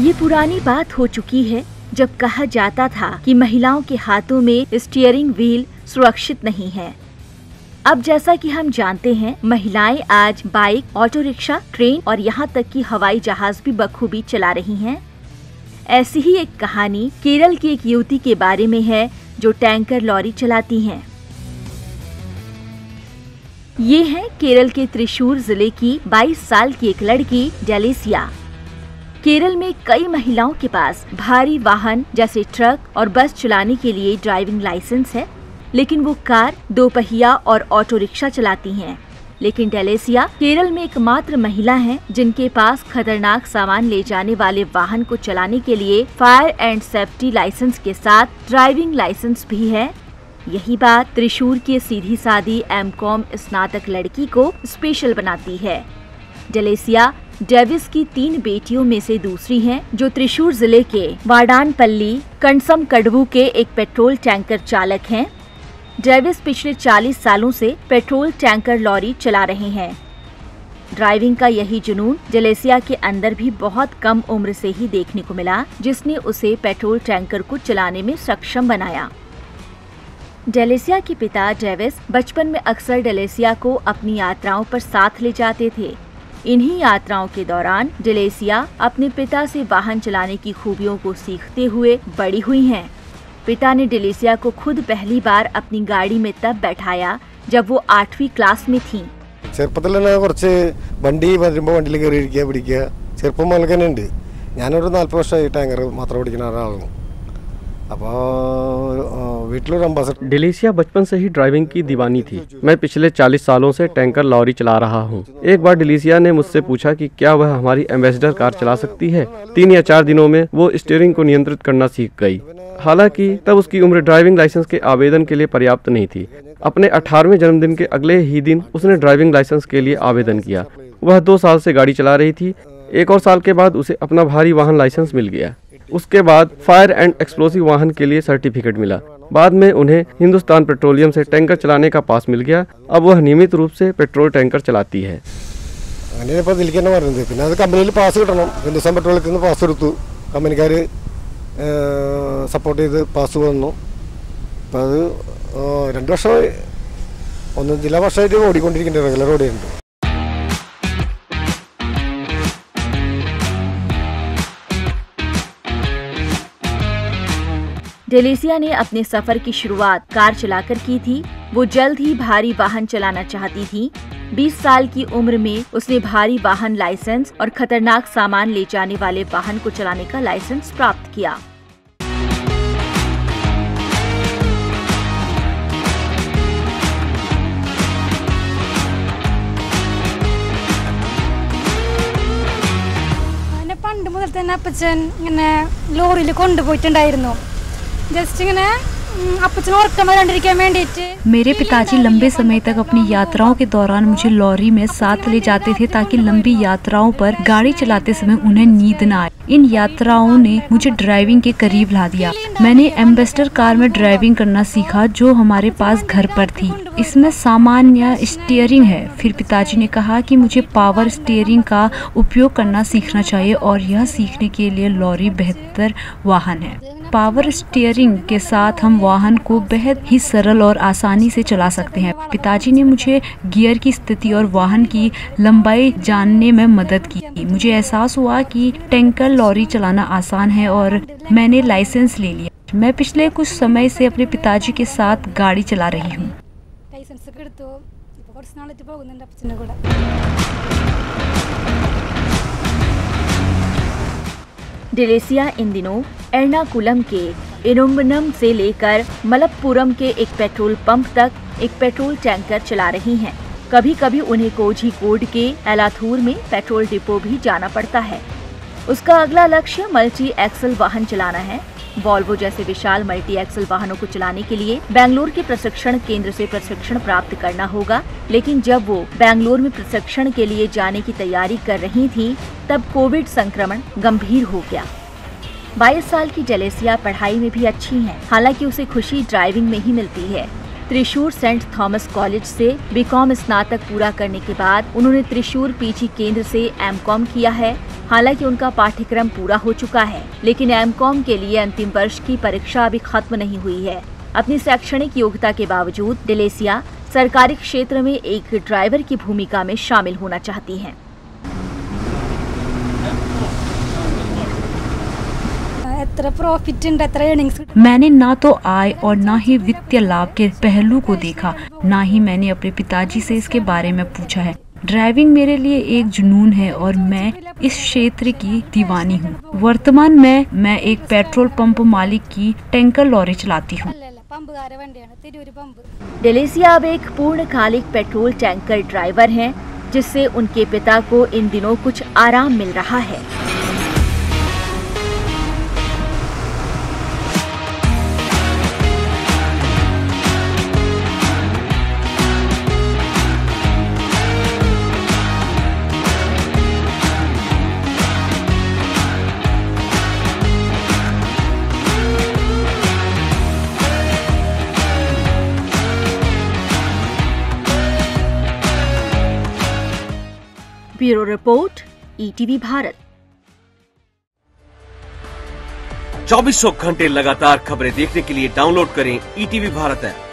ये पुरानी बात हो चुकी है जब कहा जाता था कि महिलाओं के हाथों में स्टीयरिंग व्हील सुरक्षित नहीं है। अब जैसा कि हम जानते हैं, महिलाएं आज बाइक, ऑटो रिक्शा, ट्रेन और यहाँ तक कि हवाई जहाज भी बखूबी चला रही हैं। ऐसी ही एक कहानी केरल की एक युवती के बारे में है जो टैंकर लॉरी चलाती हैं। ये है केरल के त्रिशूर जिले की 22 साल की एक लड़की डेलिसिया। केरल में कई महिलाओं के पास भारी वाहन जैसे ट्रक और बस चलाने के लिए ड्राइविंग लाइसेंस है, लेकिन वो कार, दोपहिया और ऑटो रिक्शा चलाती हैं। लेकिन डेलिसिया केरल में एकमात्र महिला हैं जिनके पास खतरनाक सामान ले जाने वाले वाहन को चलाने के लिए फायर एंड सेफ्टी लाइसेंस के साथ ड्राइविंग लाइसेंस भी है। यही बात त्रिशूर की सीधी सादी एमकॉम स्नातक लड़की को स्पेशल बनाती है। डेलिसिया डेविस की 3 बेटियों में से दूसरी हैं, जो त्रिशूर जिले के वाडानपल्ली कंसम कडवू के एक पेट्रोल टैंकर चालक हैं। डेविस पिछले 40 सालों से पेट्रोल टैंकर लॉरी चला रहे हैं। ड्राइविंग का यही जुनून डेलिसिया के अंदर भी बहुत कम उम्र से ही देखने को मिला, जिसने उसे पेट्रोल टैंकर को चलाने में सक्षम बनाया। डेलिसिया के पिता डेविस बचपन में अक्सर डेलिसिया को अपनी यात्राओं पर साथ ले जाते थे। इन्हीं यात्राओं के दौरान डेलिसिया अपने पिता से वाहन चलाने की खूबियों को सीखते हुए बड़ी हुई हैं। पिता ने डेलिसिया को खुद पहली बार अपनी गाड़ी में तब बैठाया जब वो 8वीं क्लास में थी। डेलिसिया बचपन से ही ड्राइविंग की दीवानी थी। मैं पिछले 40 सालों से टैंकर लॉरी चला रहा हूँ। एक बार डेलिसिया ने मुझसे पूछा कि क्या वह हमारी एम्बेसडर कार चला सकती है। 3 या 4 दिनों में वो स्टीयरिंग को नियंत्रित करना सीख गई। हालांकि तब उसकी उम्र ड्राइविंग लाइसेंस के आवेदन के लिए पर्याप्त नहीं थी। अपने 18वें जन्मदिन के अगले ही दिन उसने ड्राइविंग लाइसेंस के लिए आवेदन किया। वह 2 साल से गाड़ी चला रही थी। 1 और साल के बाद उसे अपना भारी वाहन लाइसेंस मिल गया। उसके बाद फायर एंड एक्सप्लोसिव वाहन के लिए सर्टिफिकेट मिला। बाद में उन्हें हिंदुस्तान पेट्रोलियम से टैंकर चलाने का पास मिल गया। अब वह नियमित रूप से पेट्रोल टैंकर चलाती है। डेलिसिया ने अपने सफर की शुरुआत कार चलाकर की थी। वो जल्द ही भारी वाहन चलाना चाहती थी। 20 साल की उम्र में उसने भारी वाहन लाइसेंस और खतरनाक सामान ले जाने वाले वाहन को चलाने का लाइसेंस प्राप्त किया। പണ്ട് മുതൽ തന്നെ അപ്പച്ചൻ ഇങ്ങനെ ലോറിയിൽ കൊണ്ടുപോയിട്ടുണ്ടായിരുന്നു। मेरे पिताजी लंबे समय तक अपनी यात्राओं के दौरान मुझे लॉरी में साथ ले जाते थे ताकि लंबी यात्राओं पर गाड़ी चलाते समय उन्हें नींद न आए। इन यात्राओं ने मुझे ड्राइविंग के करीब ला दिया। मैंने एम्बेसडर कार में ड्राइविंग करना सीखा जो हमारे पास घर पर थी। इसमें सामान्य स्टीयरिंग है। फिर पिताजी ने कहा कि मुझे पावर स्टीयरिंग का उपयोग करना सीखना चाहिए और यह सीखने के लिए लॉरी बेहतर वाहन है। पावर स्टीयरिंग के साथ हम वाहन को बेहद ही सरल और आसानी से चला सकते हैं। पिताजी ने मुझे गियर की स्थिति और वाहन की लंबाई जानने में मदद की। मुझे एहसास हुआ कि टैंकर लॉरी चलाना आसान है और मैंने लाइसेंस ले लिया। मैं पिछले कुछ समय से अपने पिताजी के साथ गाड़ी चला रही हूँ। डेलिसिया इन दिनों एर्नाकुलम के इरुम्बनम से लेकर मलप्पुरम के एक पेट्रोल पंप तक एक पेट्रोल टैंकर चला रही हैं। कभी कभी उन्हें कोझिकोड के एलाथूर में पेट्रोल डिपो भी जाना पड़ता है। उसका अगला लक्ष्य मल्टी एक्सल वाहन चलाना है। वॉल्वो जैसे विशाल मल्टी एक्सल वाहनों को चलाने के लिए बेंगलुरु के प्रशिक्षण केंद्र से प्रशिक्षण प्राप्त करना होगा। लेकिन जब वो बेंगलुरु में प्रशिक्षण के लिए जाने की तैयारी कर रही थी, तब कोविड संक्रमण गंभीर हो गया। 22 साल की डेलिसिया पढ़ाई में भी अच्छी हैं, हालांकि उसे खुशी ड्राइविंग में ही मिलती है। त्रिशूर सेंट थॉमस कॉलेज से बीकॉम स्नातक पूरा करने के बाद उन्होंने त्रिशूर पीजी केंद्र से एमकॉम किया है। हालांकि उनका पाठ्यक्रम पूरा हो चुका है, लेकिन एमकॉम के लिए अंतिम वर्ष की परीक्षा अभी खत्म नहीं हुई है। अपनी शैक्षणिक योग्यता के बावजूद डेलेसिया सरकारी क्षेत्र में एक ड्राइवर की भूमिका में शामिल होना चाहती हैं। मैंने ना तो आय और ना ही वित्तीय लाभ के पहलू को देखा, ना ही मैंने अपने पिताजी से इसके बारे में पूछा है। ड्राइविंग मेरे लिए एक जुनून है और मैं इस क्षेत्र की दीवानी हूँ। वर्तमान में मैं एक पेट्रोल पंप मालिक की टैंकर लॉरी चलाती हूँ। डेलेसिया अब एक पूर्णकालिक पेट्रोल टैंकर ड्राइवर हैं, जिससे उनके पिता को इन दिनों कुछ आराम मिल रहा है। Bureau report, ETV Bharat. 2400 घंटे लगातार खबरें देखने के लिए डाउनलोड करें ईटीवी भारत ऐप।